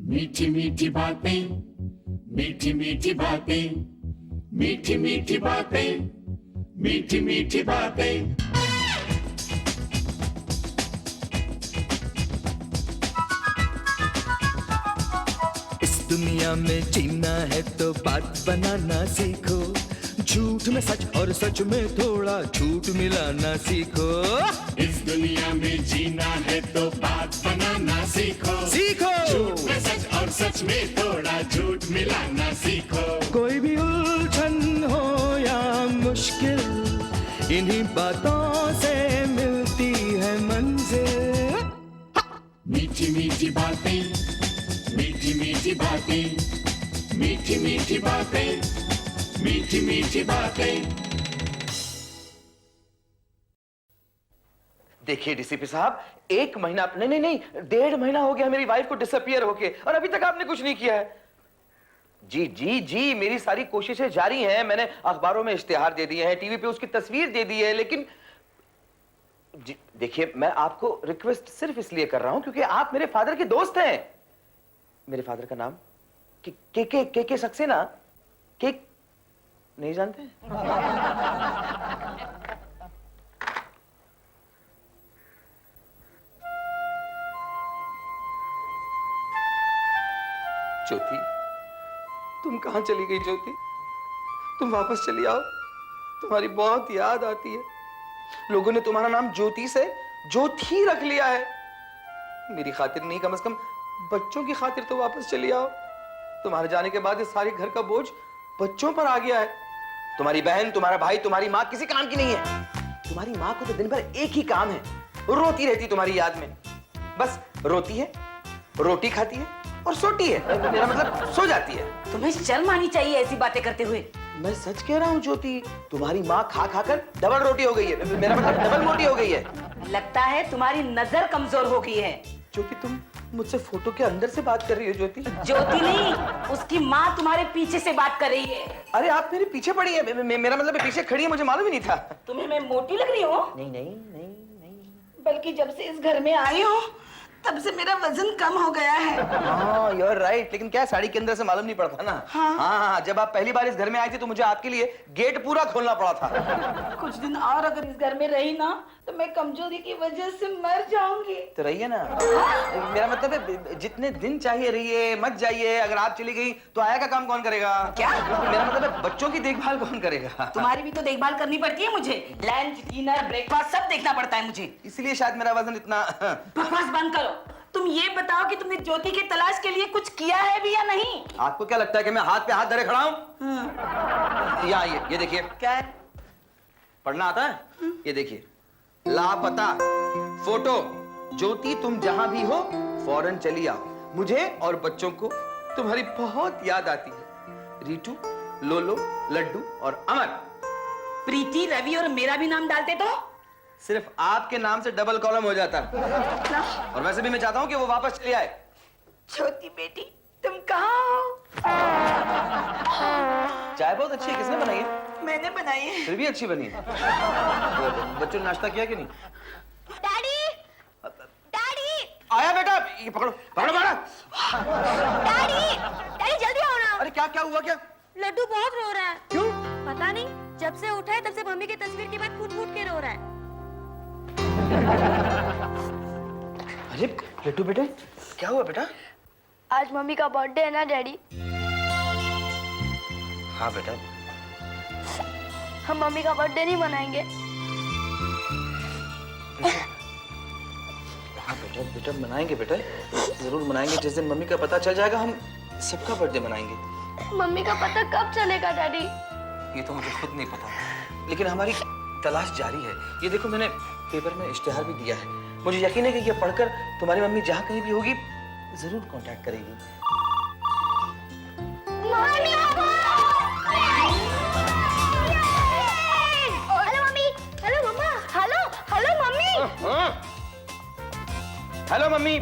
मीठी मीठी बातें, मीठी मीठी बातें, मीठी मीठी बातें, मीठी मीठी बातें। इस दुनिया में जीना है तो बात बनाना सीखो, झूठ में सच और सच में थोड़ा झूठ मिलाना सीखो। इस दुनिया में जीना है तो बात बनाना सीखो, सीखो झूठ में सच और सच में थोड़ा झूठ मिलाना सीखो। कोई भी उलझन हो या मुश्किल, इन्हीं बातों से मिलती है मंजिल। मीठी मीठी बातें, मीठी मीठी बातें, मीठी मीठी बातें, मीठी मीठी बातें। देखिए डीसीपी साहब, एक महीना नहीं नहीं 1.5 महीना हो गया मेरी वाइफ को डिसअपियर होके, और अभी तक आपने कुछ नहीं किया है। जी जी जी, मेरी सारी कोशिशें जारी हैं। मैंने अखबारों में इश्तिहार दे दिए हैं, टीवी पे उसकी तस्वीर दे दी है, लेकिन जी देखिए, मैं आपको रिक्वेस्ट सिर्फ इसलिए कर रहा हूं क्योंकि आप मेरे फादर के दोस्त हैं। मेरे फादर का नाम के सक्सेना। के नहीं जानते? ज्योति, तुम कहां चली गई ज्योति? तुम वापस चली आओ, तुम्हारी बहुत याद आती है। लोगों ने तुम्हारा नाम ज्योति से ज्योति रख लिया है। मेरी खातिर नहीं, कम से कम बच्चों की खातिर तो वापस चली आओ। तुम्हारे जाने के बाद इस सारे घर का बोझ बच्चों पर आ गया है। तुम्हारी बहन, तुम्हारा भाई, तुम्हारी माँ किसी काम की नहीं है। तुम्हारी माँ को तो दिन भर एक ही काम है, रोती रहती तुम्हारी याद में। बस रोती है, रोटी खाती है और सोती है। मेरा मतलब सो जाती है। तुम्हें शर्म आनी चाहिए ऐसी बातें करते हुए। मैं सच कह रहा हूँ ज्योति, तुम्हारी माँ खा खा कर डबल रोटी हो गई है। मेरा मतलब डबल मोटी हो गई है। लगता है तुम्हारी नजर कमजोर हो गई है। ज्योति, तुम मुझसे फोटो के अंदर से बात कर रही हो ज्योति? ज्योति नहीं, उसकी माँ तुम्हारे पीछे से बात कर रही है। अरे आप मेरे पीछे पड़ी है। मेरा मतलब पीछे खड़ी है, मुझे मालूम ही नहीं था। तुम्हें मैं मोटी लग रही हूँ? नहीं नहीं नहीं नहीं, बल्कि जब से इस घर में आई हूँ तब से मेरा वजन कम हो गया है। हाँ यू आर राइट, लेकिन क्या साड़ी के अंदर से मालूम नहीं पड़ता ना। हाँ, जब आप पहली बार इस घर में आई थी तो मुझे आपके लिए गेट पूरा खोलना पड़ा था। कुछ दिन और अगर इस घर में रही ना तो मैं कमजोरी की वजह से मर जाऊंगी। तो रहिए ना। मेरा मतलब है जितने दिन चाहिए रहिए, मत जाइए। अगर आप चली गई तो आया का काम कौन करेगा? क्या? मेरा मतलब है बच्चों की देखभाल कौन करेगा? तुम्हारी भी तो देखभाल करनी पड़ती है मुझे। लंच, डिनर, ब्रेकफास्ट सब देखना पड़ता है मुझे। इसलिए शायद मेरा वजन इतना। बकवास बंद करो। तुम ये बताओ कि तुमने ज्योति की तलाश के लिए कुछ किया है भी या नहीं? आपको क्या लगता है कि मैं हाथ पे हाथ धरे खड़ा हूँ? यहाँ ये देखिए। क्या है? पढ़ना आता है? ये देखिए, लापता फोटो। ज्योति, तुम जहां भी हो फौरन चली आओ। मुझे और बच्चों को तुम्हारी बहुत याद आती है। रीटू, लोलो, लड्डू और अमर। प्रीति, रवि और मेरा भी नाम डालते तो सिर्फ आपके नाम से डबल कॉलम हो जाता। और वैसे भी मैं चाहता हूं कि वो वापस चली आए। छोटी बेटी, तुम कहाँ हो? चाय बहुत अच्छी है, किसने बनाई है? मैंने बनाई है। फिर भी अच्छी बनी है। बच्चों ने नाश्ता किया कि नहीं? डैडी, डैडी, आया बेटा, ये पकड़ो पकड़ो बेटा। डैडी, डैडी जल्दी आओ ना। अरे क्या क्या हुआ? क्या लड्डू बहुत रो रहा है। क्यों? पता नहीं, जब से उठा है तब से मम्मी की तस्वीर के बाद फूट फूट के रो रहा है। अरे लड्डू बेटे, क्या हुआ बेटा? आज मम्मी का बर्थडे है ना डैडी। हाँ बेटा। हम मम्मी का बर्थडे नहीं मनाएंगे। हाँ बेटा, बेटा मनाएंगे बेटा, जरूर मनाएंगे। जिस दिन मम्मी का पता चल जाएगा हम सबका बर्थडे मनाएंगे। मम्मी का पता कब चलेगा डैडी? ये तो मुझे खुद नहीं पता, लेकिन हमारी तलाश जारी है। ये देखो, मैंने पेपर में इश्तिहार भी दिया है। मुझे यकीन है कि ये पढ़कर तुम्हारी मम्मी जहाँ कहीं भी होगी जरूर कांटेक्ट करेगी। Hello mummy, hello mamma, hello hello mummy. Hello mummy,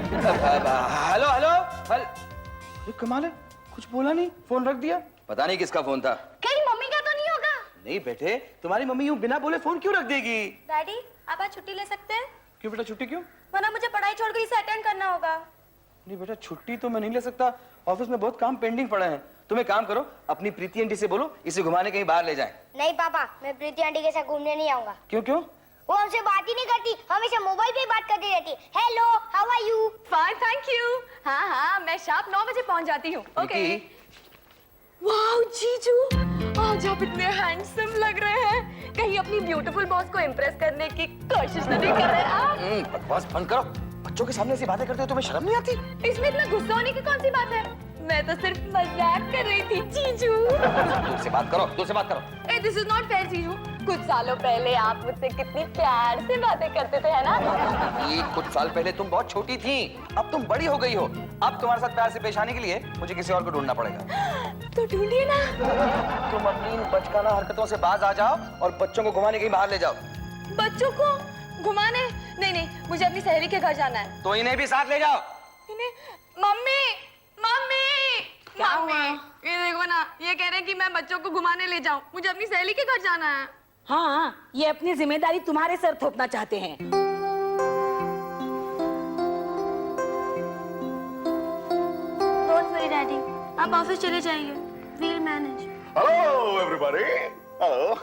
hello hello. अरे कमाल है, कुछ बोला नहीं, फोन रख दिया। पता नहीं किसका फोन था। कहीं मम्मी का तो नहीं होगा? नहीं बेटे, तुम्हारी मम्मी यूं बिना बोले फोन क्यों रख देगी? डैडी, आप आज छुट्टी ले सकते हैं? क्यों बेटा, छुट्टी क्यों? वरना मुझे पढ़ाई छोड़कर इसे अटेंड करना होगा। नहीं बेटा, छुट्टी तो मैं नहीं ले सकता, ऑफिस में बहुत काम पेंडिंग पड़ा है। तुम एक काम करो, अपनी प्रीति आंटी से बोलो इसे घुमाने कहीं बाहर ले जाए। नहीं पापा, मैं प्रीति आंटी के साथ घूमने नहीं आऊंगा। क्यों क्यों? वो हमसे बात ही नहीं करती, हमेशा मोबाइल पे ही बात करती रहती है। Hello, how are you? Fine, thank you. हाँ हाँ, मैं शार्प 9 बजे पहुंच जाती हूँ। ओके। वाओ जीजू, आज आप इतने हैंडसम लग रहे हैं। कहीं अपनी ब्यूटीफुल बॉस को इम्प्रेस करने की कोशिश तो नहीं कर रहे आप? बकवास बंद करो। बच्चों के सामने ऐसी बातें करते हो, तुम्हें शर्म नहीं आती? इसमें इतना गुस्सा होने की कौन सी बात है? मैं तो सिर्फ मजाक कर रही थी जीजू। दूर से बात करो, दूर से बात करो। ए, दिस इज नॉट फेयर जीजू। कुछ सालों पहले आप मुझसे कितनी प्यार से बातें करते थे, है ना? ये कुछ साल पहले तुम बहुत छोटी थी, अब तुम बड़ी हो गई हो। अब तुम्हारे साथ प्यार से पेश आने के लिए मुझे किसी और को ढूंढना पड़ेगा। तो ढूंढिए ना। तुम अपनी इन बचकाना हरकतों से बाज आ जाओ और बच्चों को घुमाने कहीं बाहर ले जाओ। बच्चों को घुमाने? नहीं नहीं, मुझे अपनी सहेली के घर जाना है। तो इन्हें भी साथ ले जाओ। इन्हें? मम्मी, मम्मी, मम्मी, ये देखो ना, ये कह रहे हैं कि मैं बच्चों को घुमाने ले जाऊं। मुझे अपनी सहेली के घर जाना है। हाँ, ये अपनी जिम्मेदारी तुम्हारे सर थोपना चाहते हैं। डोंट वरी डैडी, आप ऑफिस चले जाइए, we'll manage. Hello everybody. Hello.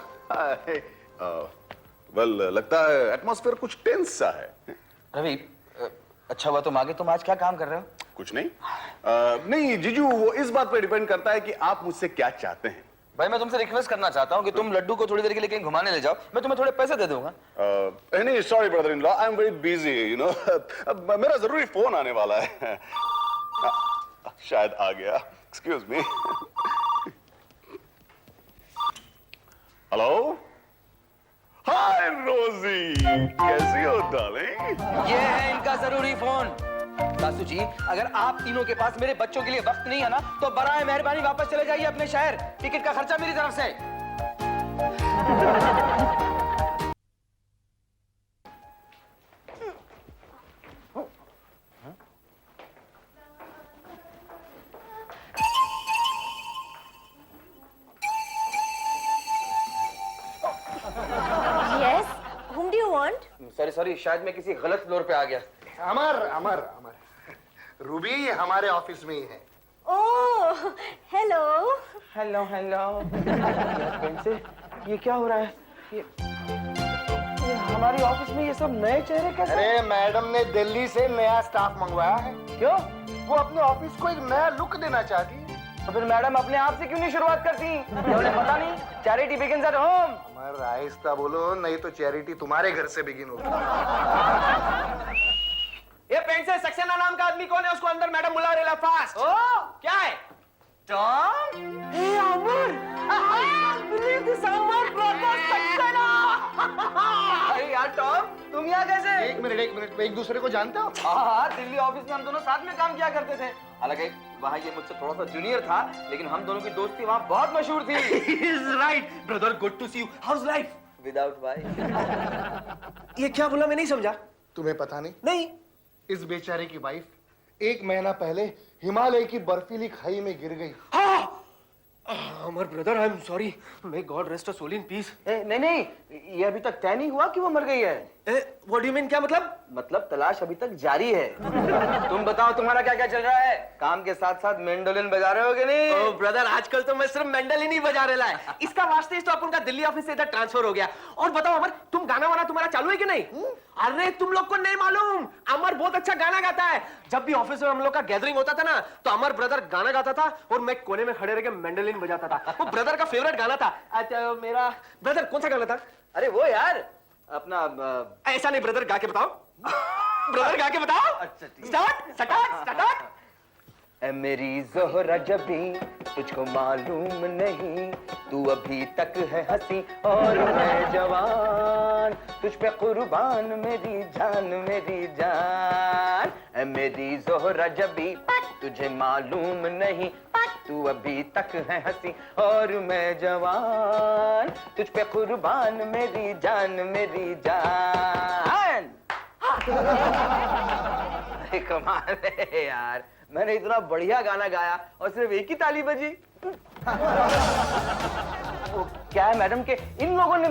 Well, लगता है एटमॉस्फेयर कुछ टेंस सा है। रवि, अच्छा हुआ तुम आगे। तुम आज क्या काम कर रहे हो? कुछ नहीं। नहीं जीजू, वो इस बात पे डिपेंड करता है कि आप मुझसे क्या चाहते हैं। भाई, मैं तुमसे रिक्वेस्ट करना चाहता हूँ कि तुम लड्डू को थोड़ी देर के लिए कहीं घुमाने ले जाओ, मैं तुम्हें थोड़े पैसे दे दूंगा। नहीं, sorry brother in law, I am very busy, you know. मेरा जरूरी फोन आने वाला है। शायद आ गया। Excuse me. हेलो। हाय रोजी, कैसी हो डार्लिंग? ये है इनका जरूरी फोन। सासू जी, अगर आप तीनों के पास मेरे बच्चों के लिए वक्त नहीं है ना, तो बराए मेहरबानी वापस चले जाइए अपने शहर। टिकट का खर्चा मेरी तरफ से। Yes, whom do you want? Sorry sorry, शायद मैं किसी गलत फ्लोर पे आ गया। अमर अमर अमर, रूबी ये हमारे ऑफिस में ही है। Oh, hello. Hello hello. ये क्या हो रहा है? ये हमारी ऑफिस में ये सब नए चेहरे कैसे? अरे मैडम ने दिल्ली से नया स्टाफ मंगवाया है। क्यों? वो अपने ऑफिस को एक नया लुक देना चाहती है। तो फिर मैडम अपने आप से क्यों नहीं शुरुआत करती? क्या उन्हें पता नहीं चैरिटी बिगिंस एट होम? अमर आहिस्ता बोलो, नहीं तो चैरिटी तुम्हारे घर से बिगिन होगी। ये पेंसिल सक्सेना नाम का आदमी कौन है? उसको अंदर मैडम बुला रही है, फास्ट। ओ, क्या है? Tom? Hey Amar, I can't believe this, Amar brother Saxena. अरे यार टॉम, तुम यहाँ कैसे? एक मिनट, एक दूसरे को जानते हो? हाँ, दिल्ली ऑफिस में हम दोनों साथ में काम किया करते थे। हालांकि वहाँ ये मुझसे थोड़ा सा जूनियर था, लेकिन हम दोनों की दोस्ती वहाँ बहुत मशहूर थी। He's right, brother. Good to see you. How's life? Without wife. ये क्या बोला, मैं नहीं समझा। तुम्हें पता नहीं? नहीं। इस बेचारे की वाइफ 1 महीना पहले हिमालय की बर्फीली खाई में गिर गई। हाँ। Amar brother, I am sorry. May God rest a soul in peace. नहीं, ये अभी तक तय नहीं हुआ कि वो मर गई है। What do you mean? क्या मतलब? मतलब तलाश अभी तक जारी है। तुम बताओ, तुम्हारा क्या क्या चल रहा है? काम के साथ साथ मेंडोलिन बजा रहे हो कि नहीं? ओह ब्रदर, आजकल तो मैं सिर्फ मेंडलिन ही बजा रहा है। इसका वास्ते तो अपन का दिल्ली ऑफिस से इधर ट्रांसफर हो गया। और बताओ अमर, तुम गाना वाना तुम्हारा चालू है कि नहीं? अरे तुम लोग को नहीं मालूम, अमर बहुत अच्छा गाना गाता है। जब भी ऑफिस में हम लोग का गैदरिंग होता था ना, तो अमर ब्रदर गाना गाता था और मैं कोने में खड़े रह के मेंडलिन बजाता था। वो ब्रदर का फेवरेट गाना था। अच्छा, मेरा ब्रदर कौन सा गाना था? अरे वो यार अपना ऐसा नहीं ब्रदर, गा के बताओ। ब्रदर गा के बताओ। अच्छा ठीक। स्टार्ट। ऐ मेरी ज़ोहरा जबी तुझको मालूम नहीं, तू अभी तक है हंसी और मैं जवान, तुझ पे कुर्बान मेरी जान। ऐ मेरी ज़ोहरा जबी तुझे मालूम नहीं, तू अभी तक है हंसी और मैं जवान, तुझ पे कुर्बान मेरी जान। कमाल है यार, मैंने इतना बढ़िया गाना गाया और सिर्फ एक ही ताली बजी। वो क्या है मैडम के इन लोगों ने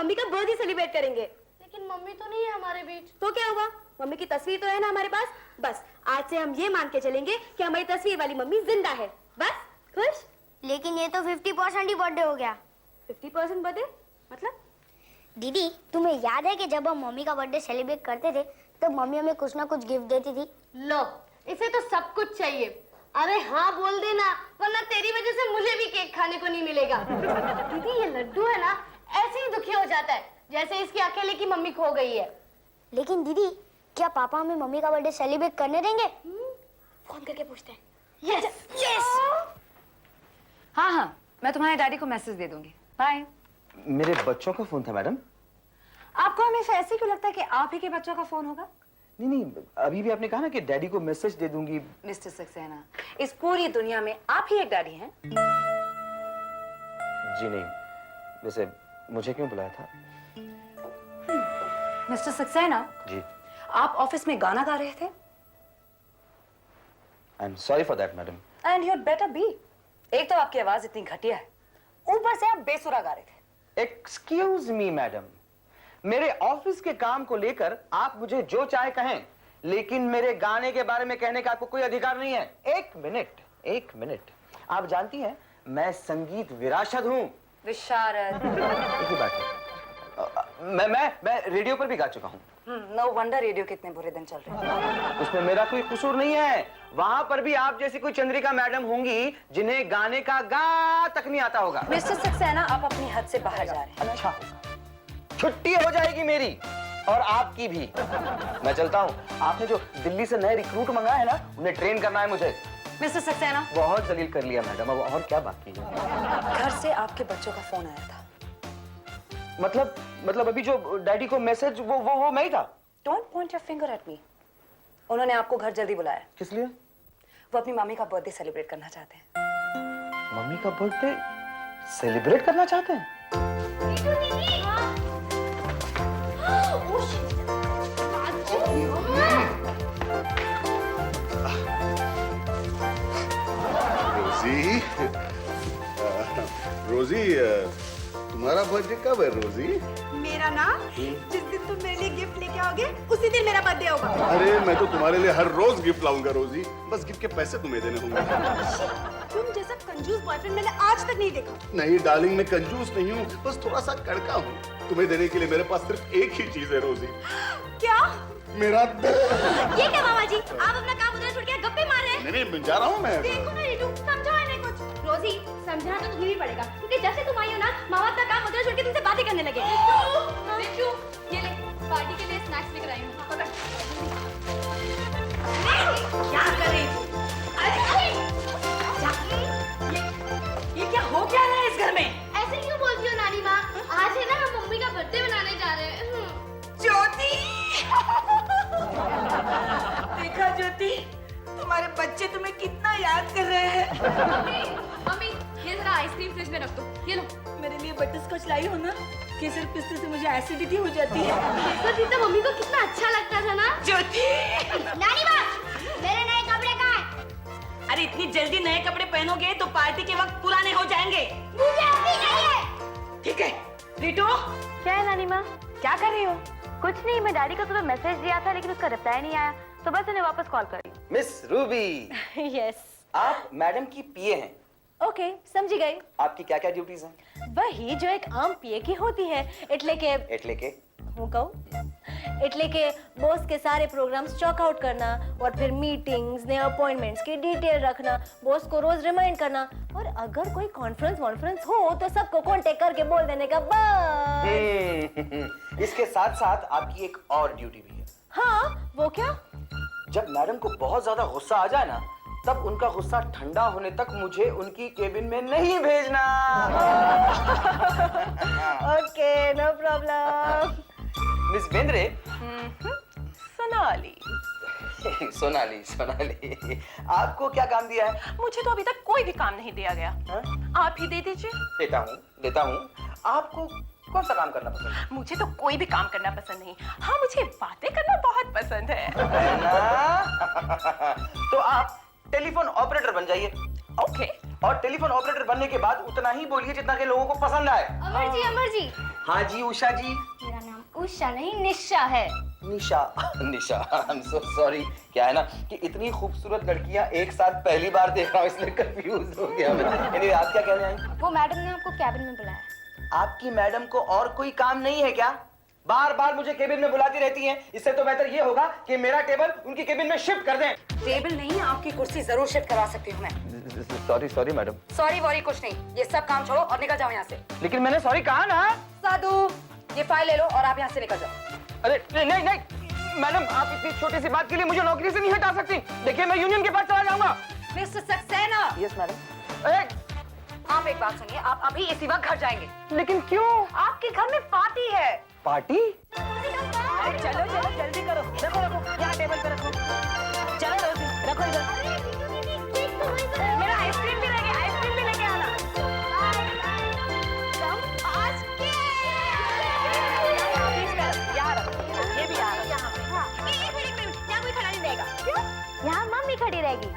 मम्मी का बर्थडे सेलिब्रेट करेंगे। लेकिन मम्मी तो नहीं है हमारे बीच। तो क्या हुआ, मम्मी की तस्वीर तो है ना हमारे पास। बस आज से हम ये मान के चलेंगे कि हमारी तस्वीर वाली मम्मी जिंदा है। बस खुश। लेकिन ये तो 50% ही बर्थडे हो गया। 50% बर्थडे मतलब? दीदी, तुम्हें याद है कि जब हम मम्मी का बर्थडे सेलिब्रेट करते थे तब मम्मी हमें कुछ ना कुछ गिफ्ट देती थी। लो, इसे तो सब कुछ चाहिए। अरे हाँ बोल देना, वरना तेरी वजह से मुझे भी केक खाने को नहीं मिलेगा। दीदी ये लड्डू है ना, ऐसे ही दुखी हो जाता है जैसे इसकी अकेले की मम्मी खो गई है। लेकिन दीदी, क्या पापा हमें मम्मी का बर्थडे सेलिब्रेट करने देंगे? फोन करके पूछते हैं। Yes yes. हाँ, मैं तुम्हारे डैडी को मैसेज दे दूंगी। बाय। मेरे बच्चों का फोन था मैडम। आपको हमेशा ऐसे क्यों लगता है कि आप ही के बच्चों का फोन होगा? नहीं, अभी भी आपने कहा ना कि डैडी को मैसेज दे दूंगी। मिस्टर सक्सेना, इस पूरी दुनिया में आप ही एक डैडी हैं। जी नहीं, वैसे मुझे क्यों बुलाया था? मिस्टर सक्सेना जी, आप ऑफिस में गाना गा रहे थे। आई am sorry for that madam. And you better be. एक तो आपकी आवाज इतनी घटिया है, ऊपर से आप बेसुरा गा रहे थे। एक्सक्यूज मी मैडम, मेरे ऑफिस के काम को लेकर आप मुझे जो चाहे कहें, लेकिन मेरे गाने के बारे में कहने का आपको कोई अधिकार नहीं है। एक मिनट, आप जानती हैं मैं संगीत विरासत हूं। विशारद। एक ही बात है, मैं रेडियो पर भी गा चुका हूं। नो वंडर रेडियो के इतने बुरे दिन चल रहे हैं। उसमें मेरा कोई कसूर नहीं है। वहां पर भी आप जैसी कोई चंद्रिका मैडम होंगी जिन्हें गाने का गा तक नहीं आता होगा। मिस्टर सक्सेना, आप अपनी हद से बाहर जा रहे हैं। अच्छा, छुट्टी हो जाएगी मेरी और आपकी भी। मैं चलता हूँ। आपने जो दिल्ली से नए रिक्रूट मंगाए हैं ना, उन्हें ट्रेन करना है मुझे। मिस्टर सक्सेना, बहुत जलील कर लिया मैडम, अब और क्या बाकी है? घर से आपके बच्चों का फोन आया था। मतलब अभी जो डैडी को मैसेज वो मैं ही था। Don't point your finger at me. उन्होंने आपको घर जल्दी बुलाया। किस लिए? वो अपनी मम्मी का बर्थडे सेलिब्रेट करना चाहते हैं। मम्मी का बर्थडे सेलिब्रेट करना चाहते हैं? रोजी, तुम्हारा बर्थडे कब है रोजी? मेरा ना, जिस दिन तुम मेरे लिए गिफ्ट लेके आओगे उसी दिन मेरा बर्थडे होगा। अरे मैं तो तुम्हारे लिए हर रोज गिफ्ट लाऊंगा रोजी, बस गिफ्ट के पैसे तुम्हें देने होंगे। तुम जैसा कंजूस बॉयफ्रेंड मैंने आज तक नहीं देखा। नहीं डार्लिंग, मैं कंजूस नहीं हूँ, बस थोड़ा सा कड़का हूँ। तुम्हें देने के लिए मेरे पास सिर्फ एक ही चीज है रोजी। क्या? मेरा ये क्या मामा जी, आप अपना काम उधर छोड़ के गप्पे मार रहे हैं? नहीं, मैं जा रहा हूँ मैं। देखो ना रीटू, समझो इन्हें कुछ। रोजी, समझाना तो तुम्हें भी पड़ेगा, क्योंकि जब से तुम आई हो ना, मामा अपना काम उधर छोड़ के तुमसे बातें करने लगे। देखो, ये ले, पार्टी के लिए स्नैक्स लेकर आई हूँ। क्या करे? ये क्या हो क्या रहा है इस घर में? ऐसे क्यों बोलती हो नानी माँ? आज है ना हम मम्मी का बर्थडे मनाने जा रहे हैं। ज्योति! देखा ज्योति, तुम्हारे बच्चे तुम्हें कितना याद कर रहे हैं। मम्मी, ये जरा आइसक्रीम फ्रिज में रख दो। ये लो। मेरे लिए बटरस्कॉच लाई हो ना? केसर पिस्ते से मुझे एसिडिटी हो जाती है। केसर पिस्ता मम्मी को कितना अच्छा लगता था ना। ज्योति! नानी माँ, मेरे नए कपड़े कहाँ हैं? अरे इतनी जल्दी नए कपड़े पहनोगे तो पार्टी के वक्त पुराने हो जाएंगे। मुझे अभी नहीं है। ठीक है, रीटू, क्या है नानी माँ? क्या कर रही हो? कुछ नहीं, मैं डैडी को सुबह मैसेज दिया था लेकिन उसका रिप्लाई नहीं आया, तो बस उन्हें वापस कॉल करी। Miss Ruby, yes. आप मैडम की पीए हैं। ओके, समझी गई। आपकी क्या क्या ड्यूटीज हैं? वही जो एक आम पीए की होती है, એટલે के હું કહું, એટલે કે बॉस के सारे प्रोग्राम्स चॉक आउट करना और फिर मीटिंग्स ने अपॉइंटमेंट्स की डिटेल रखना, बॉस को रोज रिमाइंड करना, और अगर कोई कॉन्फ्रेंस हो तो सबको कांटेक्ट करके बोल देने का बस। इसके साथ साथ आपकी एक और ड्यूटी भी है। हाँ, वो क्या? जब मैडम को बहुत ज्यादा गुस्सा आ जाए ना, तब उनका गुस्सा ठंडा होने तक मुझे उनकी केबिन में नहीं भेजना। Okay, no problem. Miss Bendre. Sonali. Sonali, आपको क्या काम दिया है? मुझे तो अभी तक कोई भी काम नहीं दिया गया। हा? आप ही दे दीजिए। देता हूँ। आपको कौन सा काम करना पसंद है? मुझे तो कोई भी काम करना पसंद नहीं। हाँ, मुझे बातें करना बहुत पसंद है। तो आप टेलीफोन ऑपरेटर बन जाइए। ओके। और टेलीफोन ऑपरेटर बनने के बाद उतना ही बोलिए जितना कि लोगों को पसंद आए। अमर जी हाँ जी उषा जी। मेरा नाम उषा नहीं निशा है। निशा निशा आई एम सो सॉरी। क्या है ना कि इतनी खूबसूरत लड़कियां एक साथ पहली बार देख रहा हूँ इसलिए कंफ्यूज हो गया मैं। Anyway, आप क्या कहने आई? वो मैडम ने आपको कैबिन में बुलाया। आपकी मैडम को और कोई काम नहीं है क्या? बार बार मुझे केबिन में बुलाती रहती हैं। इससे तो बेहतर ये होगा कि मेरा टेबल उनकी केबिन में शिफ्ट कर दें। टेबल नहीं, आपकी कुर्सी जरूर शिफ्ट करवा सकती हूँ मैं। Sorry sorry madam. Sorry worry कुछ नहीं, ये सब काम छोड़ो और निकल जाओ यहाँ से। लेकिन मैंने सॉरी कहा ना। साधु, ये फाइल ले लो और आप यहाँ से निकल जाओ। अरे नहीं नहीं नहीं मैडम, आप इतनी छोटी सी बात के लिए मुझे नौकरी से नहीं हटा सकती। देखिए मैं यूनियन के पास चला जाऊंगा। मिस्टर सक्सेना। Yes madam. अरे आप एक बात सुनिए, आप अभी इसी वक्त घर जाएंगे। लेकिन क्यों? आपके घर में पार्टी है। पार्टी? अरे चलो चलो जल्दी करो, रखो रखो यहाँ टेबल पे रखो। चलो रोजी रखो इधर। मेरा आइसक्रीम भी लेके, आइसक्रीम भी लेके आना। यहाँ रखो, ये भी यहाँ रखो। यहाँ कोई खड़ा नहीं रहेगा। क्यों? यहाँ मम्मी खड़ी रहेगी।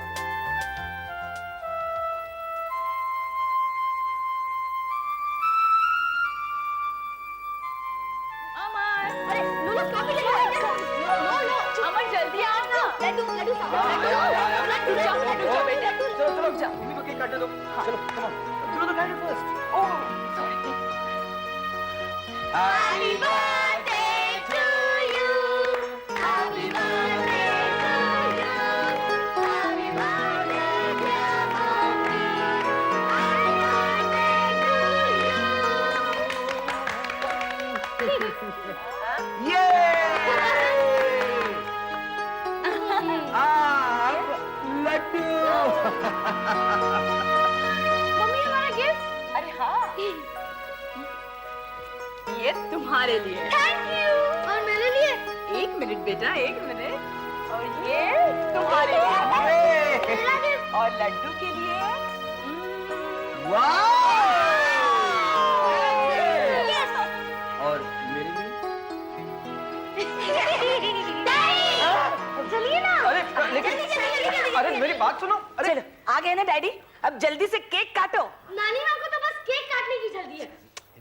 अरे लो कॉफी ले लो। अमर जल्दी आओ ना। लड्डू बेटा। चलो चलो जा, मम्मी को केक काटने दो। चलो कम ऑन, चलो तो काटो first. Oh sorry. Happy birthday to you, happy birthday to you, happy birthday dear mummy, happy birthday to you. ये लड्डू। मम्मी हमारा गिफ्ट। अरे हाँ, ये तुम्हारे लिए। Thank you. और मेरे लिए? एक मिनट बेटा, एक मिनट। और ये तुम्हारे लिए। और लड्डू के लिए। और मेरे लिए? चलिए ना। अरे लेकिन अरे मेरी बात सुनो। अरे चलो आ गए ना डैडी, अब जल्दी से केक काटो। नानी माँ को तो बस केक काटने की जल्दी है।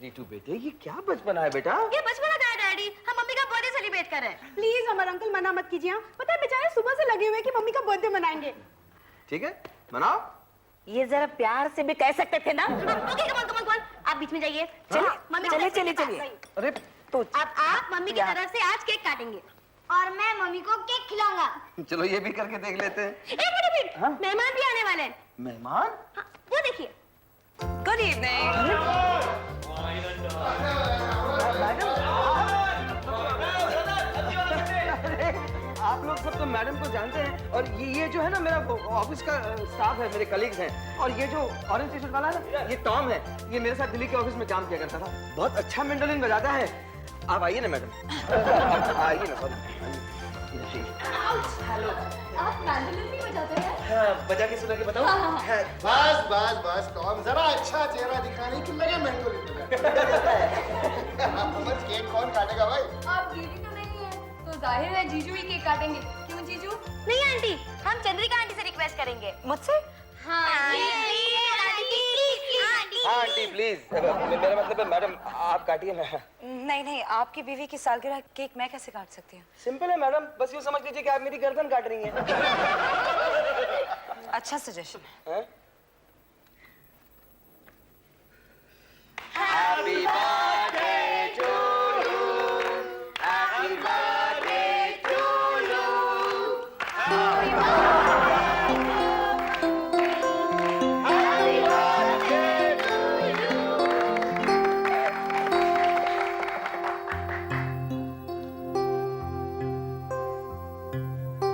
रितु बेटे ये क्या बचपना है बेटा? ये बचपना का है डैडी, हम मम्मी का बर्थडे सेलिब्रेट कर रहे हैं। प्लीज हमारे अंकल मना मत कीजिए। पता है बेचारे सुबह से लगे हुए कि मम्मी का बर्थडे मनाएंगे। ठीक है मनाओ। ये जरा प्यार से भी कह सकते थे ना। ओके कम ऑन आप बीच में जाइए। चलिए, मम्मी चलिए, को चलिए, चलिए। अरे तो अब आप मम्मी की तरफ से आज केक काटेंगे और मैं मम्मी को केक खिलाऊंगा। चलो ये भी करके देख लेते हैं। एक मिनट मेहमान भी आने वाले हैं। मेहमान? हाँ, वो देखिए। Good evening. आप लोग सब तो मैडम को जानते हैं और ये जो है ना मेरा ऑफिस का स्टाफ है, मेरे कलीग्स हैं। और ये जो ऑरेंज टी शर्ट वाला है ना ये टॉम है, ये मेरे साथ दिल्ली के ऑफिस में काम किया करता था। बहुत अच्छा मैंडोलिन बजाता है। आप आइए ना मैडम। आइए ना सॉरी। आप मैंडोलिन भी बजाते हैं? हाँ, बजा के सुना के बताओ। बस बस बस टॉम, जरा अच्छा चेहरा दिखाने की लगे मैंडोलिन बस केक कौन काटेगा भाई? आप दीदी तो नहीं है, तो जाहिर है जीजू ही केक काटेंगे। क्यों जीजू? नहीं आंटी, हम चंद्रिका आंटी से रिक्वेस्ट करेंगे। मुझसे? हाँ आंटी प्लीज। मेरा मतलब है मैडम आप काटिए ना। नहीं नहीं, आपकी बीवी की सालगिरह केक मैं कैसे काट सकती हूँ? सिंपल है मैडम, बस यूँ समझ लीजिए कि आप मेरी गर्दन काट रही हैं। अच्छा सजेशन है। हैं? Happy birthday to you, happy birthday to you, happy birthday to you.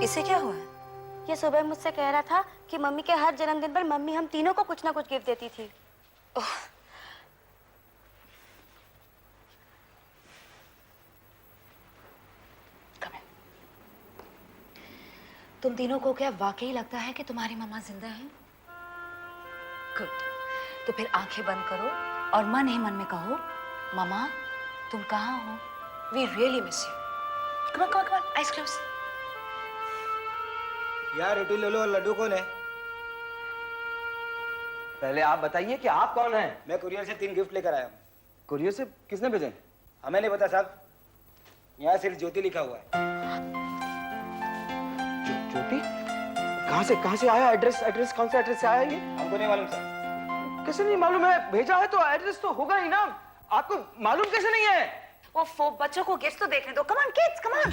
इसे क्या हुआ? ये सुबह मुझसे कह रहा था कि मम्मी के हर जन्मदिन पर मम्मी हम तीनों को कुछ ना कुछ गिफ्ट देती थी। तुम तीनों को क्या वाकई लगता है कि तुम्हारी मम्मा जिंदा है? गुड। तो फिर आंखें बंद करो और मन ही मन में कहो, मम्मा तुम कहाँ हो? We really miss you. Come on come on, eyes close. यार रोटी ले लो और लड्डू कौन है? पहले आप बताइए कि आप कौन हैं? मैं कुरियर से 3 गिफ्ट लेकर आया हूँ। कुरियर से किसने भेजे? हमें नहीं पता साहब, यहाँ सिर्फ ज्योति लिखा हुआ है। ज्योति? कहाँ से आया? एड्रेस कौन से एड्रेस से आया ये? हमको नहीं मालूम साहब। कैसे नहीं मालूम है? भेजा है तो एड्रेस तो होगा ही ना। आपको मालूम कैसे नहीं है? वो बच्चों को गिफ्ट तो देखने दो। Come on kids, come on.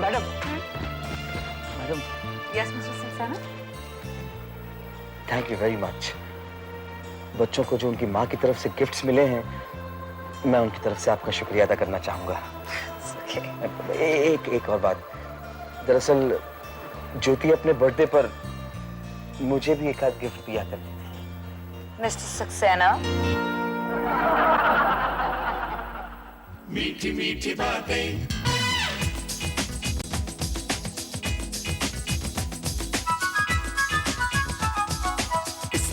Madam, yes mister Saxena. Thank you very much. बच्चों को जो उनकी माँ की तरफ से गिफ्ट्स मिले हैं, मैं उनकी तरफ से आपका शुक्रिया अदा करना चाहूंगा। एक और बात, दरअसल ज्योति अपने बर्थडे पर मुझे भी एक आध गिफ्ट दिया करती थी। मिस्टर सक्सेना, मीठी मीठी बातें,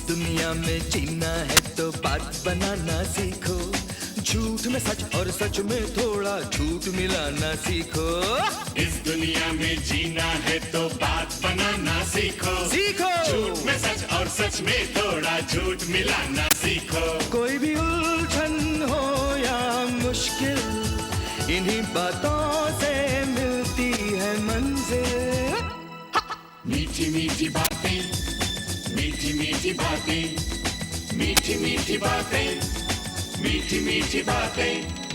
दुनिया में जीना है तो बात बनाना सीखो, झूठ में सच और सच में थोड़ा झूठ मिलाना सीखो। इस दुनिया में जीना है तो बात बनाना सीखो, झूठ में सच और सच में थोड़ा झूठ मिलाना सीखो। कोई भी उलझन हो या मुश्किल, इन्हीं बातों से मिलती है मंजिल। मीठी मीठी बातें, मीठी मीठी बातें, मीठी मीठी बातें, मीठी मीठी बातें।